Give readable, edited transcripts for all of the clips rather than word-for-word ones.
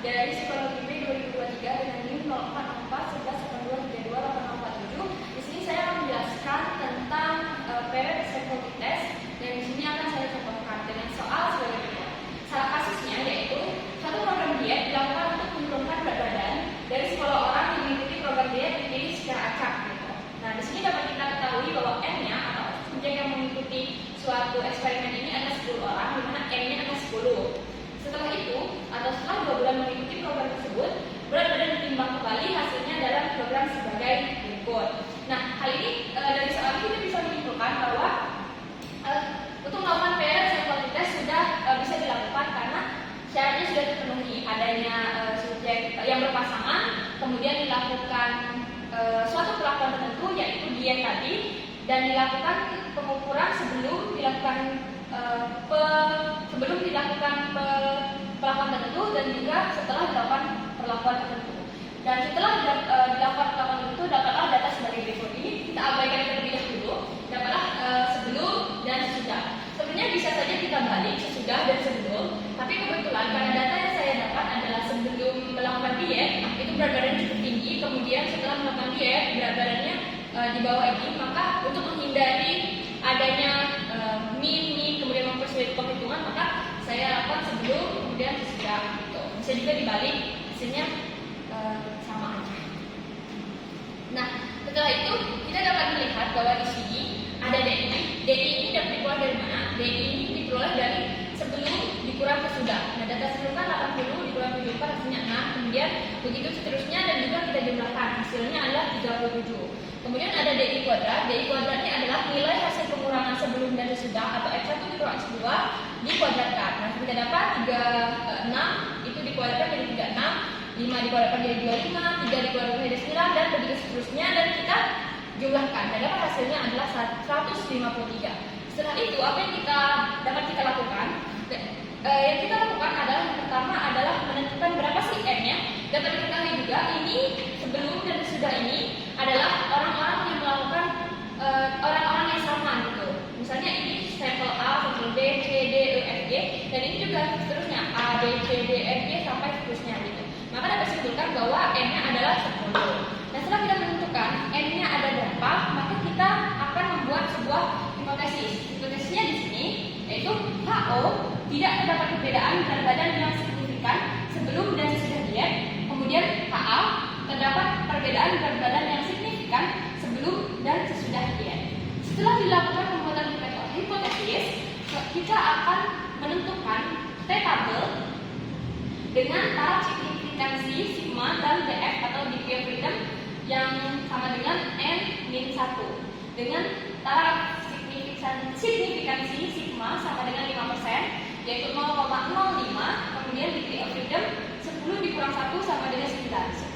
dari Psikologi B 2023 dengan NIM 046411828047. Di sini saya akan menjelaskan tentang period psychology test, dan di sini akan saya contohkan dengan soal sebagai berikut. Salah kasusnya yaitu suatu program diet dilakukan untuk menurunkan berat badan dari 10 orang yang mengikuti program diet dipilih secara acak. Nah, di sini dapat kita ketahui bahwa N-nya atau subjek yang mengikuti suatu eksperimen ini ada 10 orang, di mana N-nya ada 10. Setelah itu, atau setelah 2 bulan mengikuti program tersebut, berat badan ditimbang kembali, hasilnya dalam program sebagai berikut. Nah, hal ini dari soal ini kita bisa menyimpulkan bahwa untuk melakukan PR psychology test sudah bisa dilakukan karena syaratnya sudah terpenuhi, adanya subjek yang berpasangan, kemudian dilakukan suatu perlakuan tertentu yaitu diet tadi, dan dilakukan pengukuran sebelum dilakukan perlakuan tertentu dan juga setelah dilakukan perlakuan tertentu. Dan setelah dilakukan perlakuan tertentu dapatlah data sebagai berikut. Ini kita abaikan terlebih dahulu, dapatlah sebelum dan sesudah. Sebenarnya bisa saja kita balik sesudah dan sebelum, tapi kebetulan karena data yang saya dapat adalah sebelum melakukan diet itu berat badannya cukup tinggi, kemudian setelah melakukan diet berat badannya di bawah ini, maka untuk menghindari adanya min kemudian mempersulit penghitungan, maka saya lakukan sebelum kemudian sesudah gitu. Bisa juga dibalik, hasilnya sama aja. Nah, setelah itu kita dapat melihat bahwa di sini ada DI. DI ini dapat diperoleh dari mana? DI ini diperoleh dari sebelum dikurang ke sudah. Nah, data sebelum kan 80 dikurang 74 hasilnya 6, kemudian begitu seterusnya, dan juga kita jumlahkan, hasilnya adalah 37. Kemudian ada DI kuadrat. DI kuadratnya adalah nilai hasil pengurangan sebelum dan sesudah atau X1 dikurang X2 dikuadratkan. Nah, kita dapat 36 itu dikuadratkan jadi 36, 5 dikuadratkan jadi 25, 3 dikuadratkan jadi 9, dan begitu seterusnya, dan kita jumlahkan. Dan dapat hasilnya adalah 153. Setelah itu apa yang dapat kita lakukan? Yang kita lakukan adalah yang pertama adalah menentukan berapa sih N-nya. Dapat diketahui juga ini sebelum dan sesudah ini adalah orang-orang yang melakukan orang-orang yang sama gitu. Misalnya ini sampel A, sampel B, C, D, E, F, G, dan ini juga seterusnya A, B, C, D, F, G sampai seterusnya gitu. Maka dapat disimpulkan bahwa N-nya adalah 10. Nah, setelah kita menentukan N-nya ada berapa, maka kita akan membuat sebuah hipotesis. Hipotesisnya di sini yaitu HO tidak terdapat perbedaan berat badan yang signifikan sebelum dan sesudah diet. Kemudian HA terdapat perbedaan berat badan yang signifikan sebelum dan sesudah diet. Setelah dilakukan pembuatan hipotesis, kita akan menentukan T-tabel dengan taraf signifikansi sigma dan DF atau degree of freedom yang sama dengan N-1 dengan taraf signifikansi sigma sama dengan 5%, yaitu 0,05, kemudian degree of freedom 10 dikurang 1 sama dengan 9.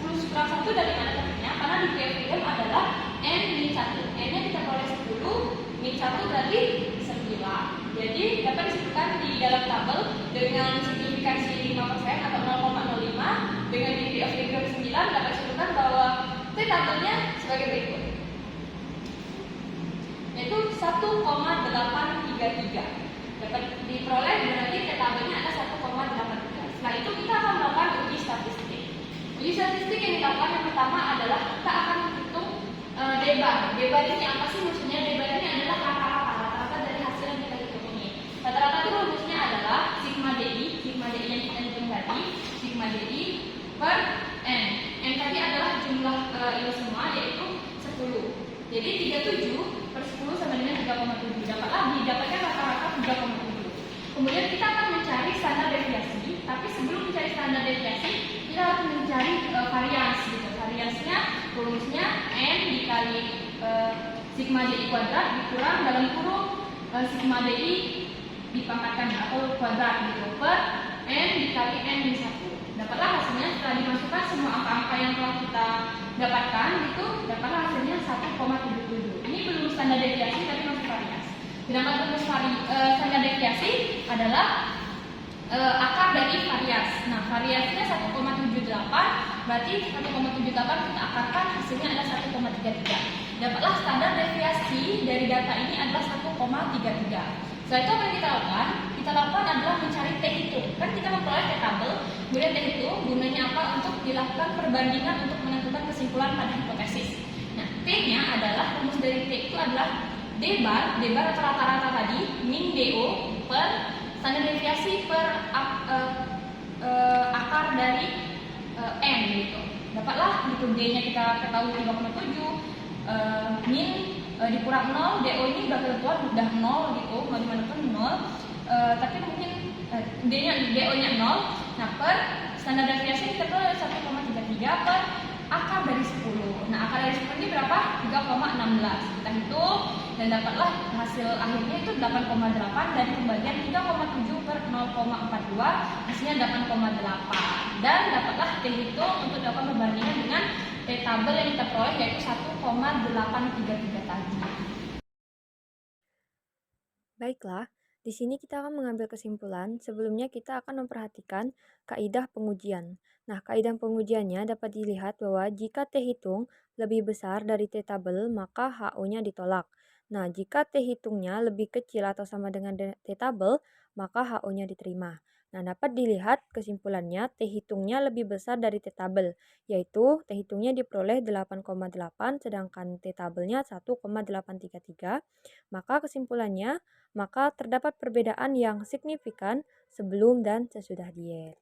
10 kurang 1 dari mana tentunya? Karena degree of freedom adalah N-1. N-nya kita peroleh 10, min 1 berarti 9. Jadi dapat disebutkan di dalam tabel dengan signifikansi 5% atau 0,05 dengan degree of freedom 9 dapat disebutkan bahwa T-tabelnya sebagai berikut, yaitu 1,833. Dapat diperoleh berarti T-tabelnya ada 1,83. Setelah itu kita akan melakukan uji statistik. Uji statistik yang dilakukan yang pertama adalah kita akan menghitung D-bar. D-bar ini apa sih maksudnya? D-bar ini adalah rata-rata dari hasil yang kita hitung ini. Rata-rata itu rumusnya adalah sigma DI yang kita hitung tadi, sigma DI per N. N tadi adalah jumlah ini semua yaitu 10. Jadi 37 per 10 sama dengan 3,7. Dapatkan rata-rata 3,7. Kemudian kita akan mencari standar deviasi, tapi sebelum mencari standar deviasi, kita harus mencari varians gitu. Variansnya rumusnya N dikali sigma DI kuadrat dikurang dalam kurung sigma DI dipangkatkan atau kuadrat gitu per N dikali N-1. Dapatlah hasilnya setelah dimasukkan semua angka-angka yang telah kita dapatkan itu, dapatlah hasilnya 1,77. Ini belum standar deviasi tapi masih varians. Sedangkan rumus standar deviasi adalah akar dari varians. Nah, variansnya 1,78, berarti 1,78 kita akarkan hasilnya adalah 1,33. Dapatlah standar deviasi dari data ini adalah 1,33. Setelah itu apa yang kita lakukan? Kita lakukan adalah mencari T hitung. Kan kita memperoleh T-tabel Kemudian T itu gunanya apa? Untuk dilakukan perbandingan untuk menentukan kesimpulan pada hipotesis. Nah, T-nya adalah rumus dari T itu adalah D bar atau rata-rata tadi, min DO per standar deviasi per akar dari N gitu. Dapatlah gitu D-nya kita ketahui 3,7, min dikurang 0, DO ini udah ketentuan udah 0 gitu, mau dimana pun 0. Tapi mungkin DO-nya 0. Nah, per standar deviasi kita tuh 1,33 per akar dari 10. Nah, akar dari 10 ini berapa? 3,16. Kita hitung dan dapatlah hasil akhirnya itu 8,8 dari pembagian 3,7 per 0,42, hasilnya 8,8. Dan dapatlah dihitung untuk dilakukan perbandingan dengan T tabel yang kita peroleh yaitu 1,833 tadi. Baiklah, di sini kita akan mengambil kesimpulan. Sebelumnya kita akan memperhatikan kaidah pengujian. Nah, kaidah pengujiannya dapat dilihat bahwa jika T hitung lebih besar dari T tabel, maka HO-nya ditolak. Nah, jika T hitungnya lebih kecil atau sama dengan T tabel, maka HO-nya diterima. Nah, dapat dilihat kesimpulannya T hitungnya lebih besar dari T tabel, yaitu T hitungnya diperoleh 8,8 sedangkan T tabelnya 1,833. Maka kesimpulannya, maka terdapat perbedaan yang signifikan sebelum dan sesudah diet.